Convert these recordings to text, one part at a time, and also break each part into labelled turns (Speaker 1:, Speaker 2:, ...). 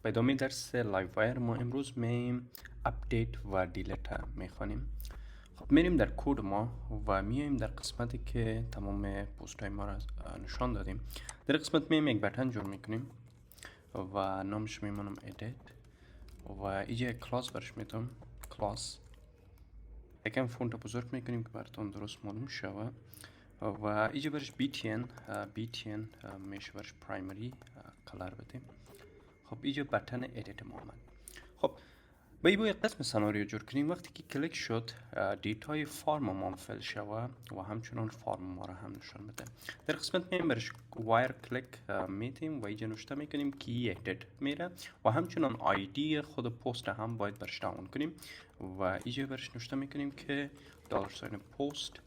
Speaker 1: به ادامه درس لایو وایر ما امروز میایم اپدیت و دیلیت میخوانیم. خب میریم در کد ما و میایم در قسمتی که تمام پست های ما را نشان دادیم. در قسمت میایم یک بتن جور میکنیم و نامش میمونم ادیت و اینجا یک کلاس برش میتونم کلاس یکم فونت بزرگ میکنیم که براتون درست معلوم شوه و اینجا برش BTN میشه برش پرایمری کلر بدیم. خب اینجا بتن ادیت ما آمد. خب باید قسم سناریو جور کنیم. وقتی که کلیک شد دیتای فارم ما فیل شوه و همچنان فارم ما را هم نشان بده. در قسمت میایم برش وایر کلیک میتیم و اینجا نوشته میکنیم کی ادیت میره و همچنان آیدی خود پست هم باید برش داون کنیم و اینجا برش نوشته میکنیم که $، پست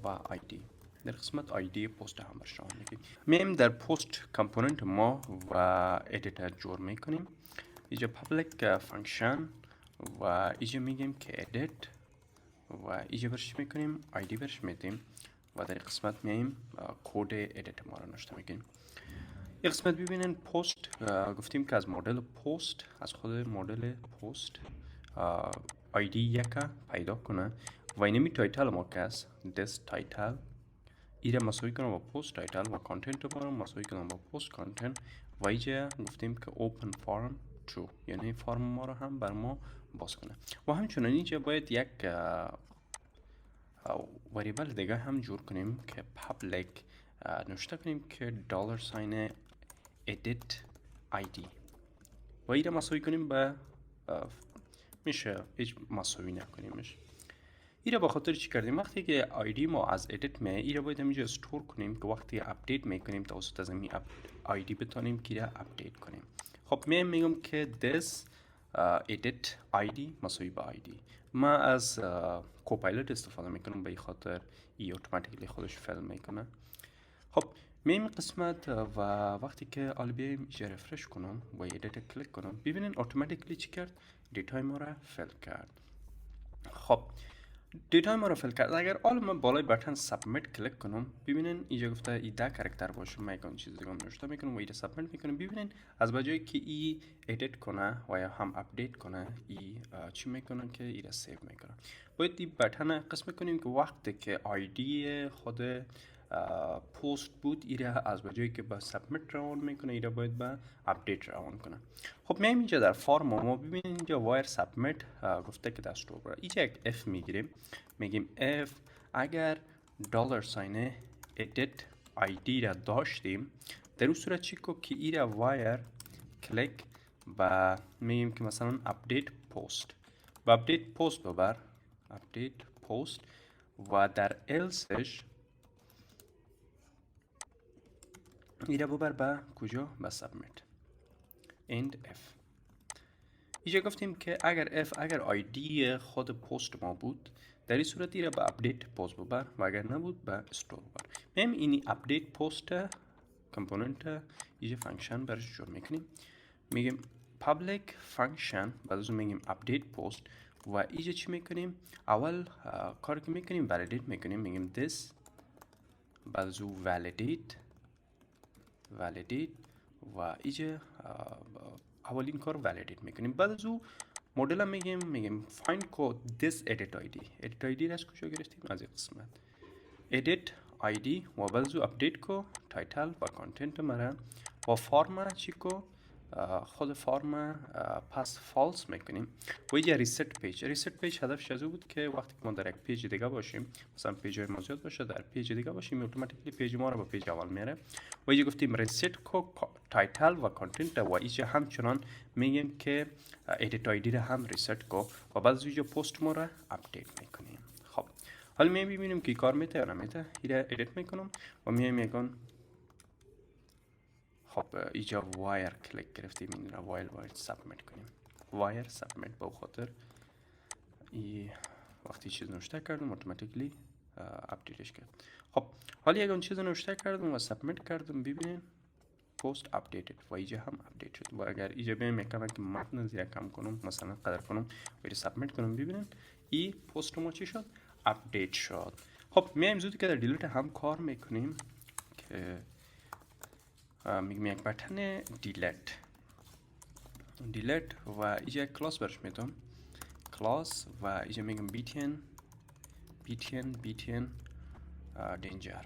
Speaker 1: و آیدی. در قسمت آیدی پست هم برش داون میکنیم. میایم در پست کامپوننت ما و ادیتر جور میکنیم. اینجا پابلیک فانکشن و اینجا میگیم که ادیت و اینجا برش میکنیم آیدی برش میدیم و در قسمت میایم کد ادیت ما رو نوشته میکنیم. یک قسمت ببینین پست گفتیم که از مدل پست از خود مدل پست آیدی یکا پیدا کنه و اینمی تایتل ما که از this تایتل ایره مساوی کنم با پست تایتل و کانتنت ما رو مساوی کنم با پست کانتنت و اینجا گفتیم که open form true یعنی فرم ما رو هم بر ما باز کنه و همچنان اینجا باید یک وریبل دیگه هم جور کنیم که public نوشته کنیم که $، edit id و ایره مساوی کنیم به میشه هیچ مساوی نکنیمش. ایره با خاطر چی کردیم؟ وقتی که آیدی ما از ادیت میه ایره باید اینجا استور کنیم که وقتی اپدیت میکنیم توسط از این آیدی بتونیم که ایره اپدیت کنیم. خب میگم که this edit id مساوی به id. ما از کوپایلوت استفاده میکنم به خاطر ای اتوماتیکلی خودش فیل میکنه. خب میایم قسمت و وقتی که حالا بیایم اینجا رفرش کنم و ادیت کلیک کنم ببینین اتوماتیکلی چی کرد؟ دیتای ما را فیل کرد. خب دیتای ما را فیل کرد. اگر حالا من بالای بتن سابمیت کلیک کنم ببینین اینجا گفته ای 10 کاراکتر باشه. من یکان چیز دیگه نوشته میکنم و ایده سابمیت میکنم. ببینین از بجای که ای ادیت کنه و یا هم اپدیت کنه ای چی میکنه که ایده سیو میکنه. باید این بتن قسم کنیم که وقتی که آیدی خود پست بود ایره از بجایی که با سابمیت روان میکنه ایره باید با اپدیت روان کنه. خب میایم اینجا در فرم ما ببینید اینجا وایر سابمیت گفته که دستور بره. اینجا یک اف میگیریم میگیم اف اگر $، edit id را داشتیم در اون صورت چی که ایره وایر کلیک و میگیم که مثلا اپدیت پست و اپدیت پست ببر اپدیت پست و در السش ایره ببر به کجا؟ به سابمیت end f. اینجا گفتیم که اگر آیدی خود پست ما بود در این صورت ایره به اپدیت پست ببر و اگر نبود به استور ببر. میم اینی اپدیت پست کامپوننت اینجا فانکشن برش جور میکنیم. میگیم public فانکشن بعد از اون میگیم اپدیت پست و اینجا چی میکنیم؟ اول کاری که میکنیم validate میکنیم. میگیم this بعد از اون validate و اینجا اولین کار validate میکنیم. بعد از او مدل میگیم find code this edit id را از کجا گرفتیم؟ از این قسمت edit id و بعد از او update کو title و content مرا و فرم چی کو خود فرم پس فالس میکنیم و اینجا ریست پیج هدفش از بود که وقتی که ما در یک پیج دیگه باشیم مثلا پیج های ما زیاد باشه در پیج دیگه باشیم اتوماتیکلی پیج ما رو به پیج اول میره و اینجا گفتیم ریست کو تایتل و کانتنت و اینجا همچنان میگیم که ادیت آیدی رو هم ریست کو و بعد از اینجا پست ما رو اپدیت میکنیم. خب حالا میبینیم که کار میته یا نمیته. ایره ادیت میکنم و میایم یکان خب اینجا وایر کلیک گرفتیم این را وایر سابمیت کنیم. وایر سابمیت با خاطر ای وقتی چیز نوشته کردم اتوماتیکلی اپدیتش کرد. خب حالا یکان چیز نوشته کردم و سابمیت کردم ببینین پست اپدیتد و اینجا هم اپدیت شد و اگر اینجا بیایم یکم که متن زیر کم کنم مثلا قدر کنم و سابمیت کنم ببینین این پست ما چی شد؟ اپدیت شد. خب میایم زودی که در دیلیت هم کار میکنیم که میگم یک بتن دیلیت دیلیت و اینجا یک کلاس برش میدم، کلاس و اینجا میگم btn danger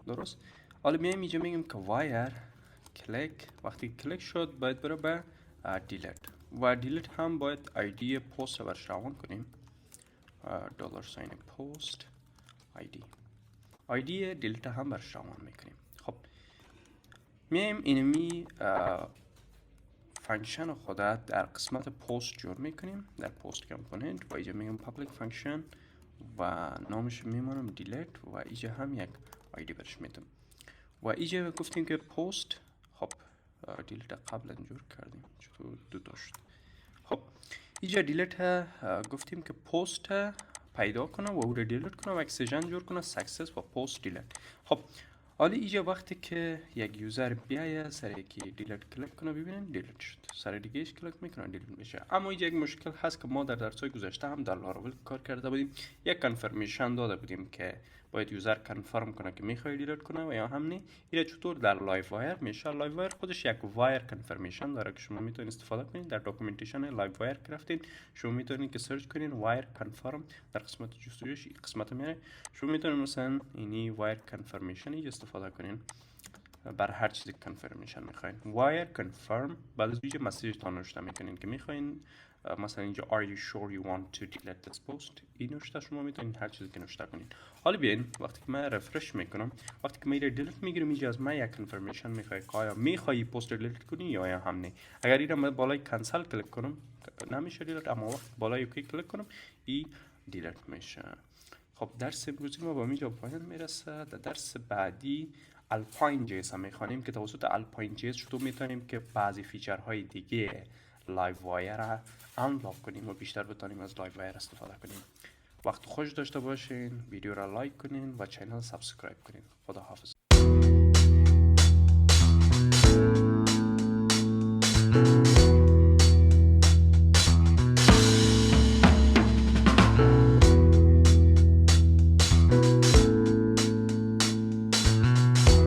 Speaker 1: درست. حالا میایم اینجا میگیم که وایر کلیک، وقتی کلیک شد باید بره به دیلیت و دیلیت هم باید آیدی پست برش روان کنیم، $sign post آیدی دیلیت هم برش روان میکنیم. خب میایم اینمی فانکشن خودت در قسمت پست جور میکنیم در پست کامپوننت و اینجا میگم پابلیک فانکشن و نامش میمونم دیلیت و اینجا هم یک آیدی برش میدم و اینجا گفتیم که پست. خب دیلیت قبلا جور کردیم چطور دو داشت. خب اینجا دیلیت گفتیم که پست پیدا کنه و او رو دیلیت کنه و اکسیژن جور کنه سکسس و پست دیلیت. خب حالا اینجا وقتی که یک یوزر بیایه سر یکی دیلیت کلیک کنه ببینین دیلیت شد، سر دیگهش کلیک میکنه دیلیت میشه. اما اینجا یک مشکل هست که ما در درس‌های گذشته هم در لاراول کار کرده بودیم، یک کانفرمیشن داده بودیم که باید یوزر کنفرم کنه که میخواد دیلیت کنه و یا هم نه. اینو چطور در لایو وایر میشه؟ لایو وایر خودش یک وایر کنفرمیشن داره که شما میتونید استفاده کنید. در داکیومنتیشن لایو وایر گرفتین، شما میتونید که سرچ کنین وایر کنفرم در قسمت جستجوش قسمت میاره، شما میتونید مثلا اینی وایر کنفرمیشن استفاده کنین بر هر چیزی کنفرمیشن میخواین. وایر کنفرم بعد از اینجا مسیج تان نوشته میکنین که میخواین مثلا اینجا are you sure you want to delete this post، این نوشته شما میتونین هر چیزی که نوشته کنین. حالا بیاین وقتی که من رفرش میکنم، وقتی که من دیلیت میگیرم اینجا از من یک کنفرمیشن میخواد که آیا میخوای پست دیلیت کنی یا هم نه. اگر اینو من بالای کانسل کلیک کنم نمیشه دیلیت، اما وقتی بالای اوکی کلیک کنم این دیلیت میشه. خب درس امروزی ما با اینجا پایان میرسه. در درس بعدی الپاین جیس هم میخوانیم که توسط الپاین جیس چطور میتونیم که بعضی فیچرهای دیگه لایو وایر را انلاک کنیم و بیشتر بتونیم از لایو وایر استفاده کنیم. وقت خوش داشته باشین، ویدیو را لایک کنین و چینل سابسکرایب کنین. خدا حافظ.